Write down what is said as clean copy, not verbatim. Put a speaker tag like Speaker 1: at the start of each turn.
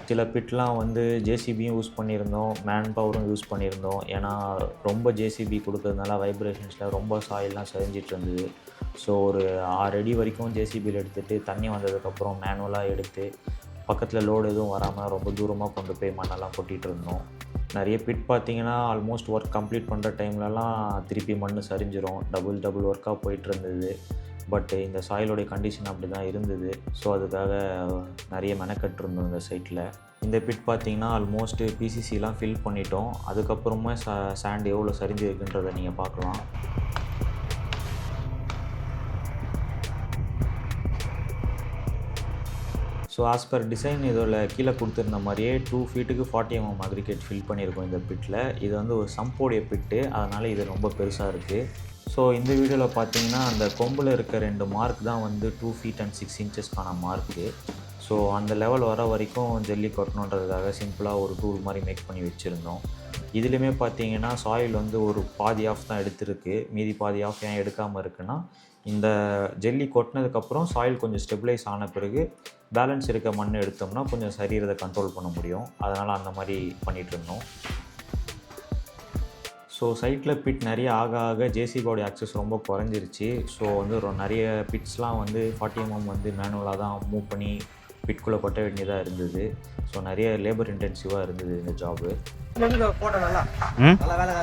Speaker 1: சில பிட்லாம் வந்து ஜேசிபியும் யூஸ் பண்ணியிருந்தோம், மேன் பவரும் யூஸ் பண்ணியிருந்தோம். ஏன்னா ரொம்ப ஜேசிபி கொடுக்கறதுனால வைப்ரேஷன்ஸில் ரொம்ப சாயில்லாம் சரிஞ்சிட்டு இருந்தது. ஸோ ஒரு 6 அடி வரைக்கும் ஜேசிபியில் எடுத்துகிட்டு தண்ணி வந்ததுக்கப்புறம் மேனுவலாக எடுத்து பக்கத்தில் லோடு எதுவும் வராமல் ரொம்ப தூரமாக கொண்டு போய் மண்ணெல்லாம் கொட்டிகிட்டு இருந்தோம். நிறைய பிட் பார்த்திங்கன்னா ஆல்மோஸ்ட் ஒர்க் கம்ப்ளீட் பண்ணுற டைம்லலாம் திருப்பி மண் சரிஞ்சிரும். டபுள் ஒர்க்காக போயிட்டு இருந்தது. பட் இந்த சாயிலோடைய கண்டிஷன் அப்படி தான் இருந்தது. ஸோ அதுக்காக நிறைய மெனக்கட்டிருந்தோம் இந்த சைட்டில். இந்த பிட் பார்த்திங்கன்னா ஆல்மோஸ்ட்டு பிசிசிலாம் ஃபில் பண்ணிட்டோம். அதுக்கப்புறமா சாண்ட் எவ்வளோ சரிஞ்சிருக்குன்றதை நீங்கள் பார்க்கலாம். ஸோ ஆஸ் பர் டிசைன் இதில் கீழே கொடுத்துருந்த மாதிரியே 2 ஃபீட்டுக்கு 40 mm அக்ரிகேட் ஃபில் பண்ணியிருக்கோம் இந்த பிட்டில். இது வந்து ஒரு சம்போடைய பிட்டு, அதனால் இது ரொம்ப பெருசாக இருக்குது. ஸோ இந்த வீடியோவில் பார்த்தீங்கன்னா அந்த கொம்பில் இருக்க 2 மார்க் தான் வந்து 2 feet and 6 inchesக்கான மார்க்கு. ஸோ அந்த லெவல் வர வரைக்கும் ஜெல்லி கொட்டணுன்றதுக்காக சிம்பிளாக ஒரு டூல் மாதிரி மேக் பண்ணி வச்சுருந்தோம். இதுலேயுமே பார்த்தீங்கன்னா சாயில் வந்து ஒரு பாதி ஆஃப் தான் எடுத்துருக்கு. மீதி பாதி ஆஃப் ஏன் எடுக்காமல் இருக்குன்னா, இந்த ஜெல்லி கொட்டினதுக்கப்புறம் சாயில் கொஞ்சம் ஸ்டெபிளைஸ் ஆன பிறகு பேலன்ஸ் இருக்க மண் எடுத்தோம்னா கொஞ்சம் சரீரத்தை கண்ட்ரோல் பண்ண முடியும். அதனால் அந்த மாதிரி பண்ணிகிட்ருந்தோம். ஸோ சைட்டில் பிட் நிறைய ஆக ஜேசிபியோடைய ஆக்சஸ் ரொம்ப குறைஞ்சிருச்சு. ஸோ வந்து நிறைய பிட்ஸ்லாம் வந்து 40 mm வந்து மேனுவலாக தான் மூவ் பண்ணி பிட்குள்ளே கொட்ட வேண்டியதாக இருந்தது. ஸோ நிறைய லேபர் இன்டென்சிவாக இருந்தது இந்த ஜாபு.
Speaker 2: போட்டோ நல்லா வேலை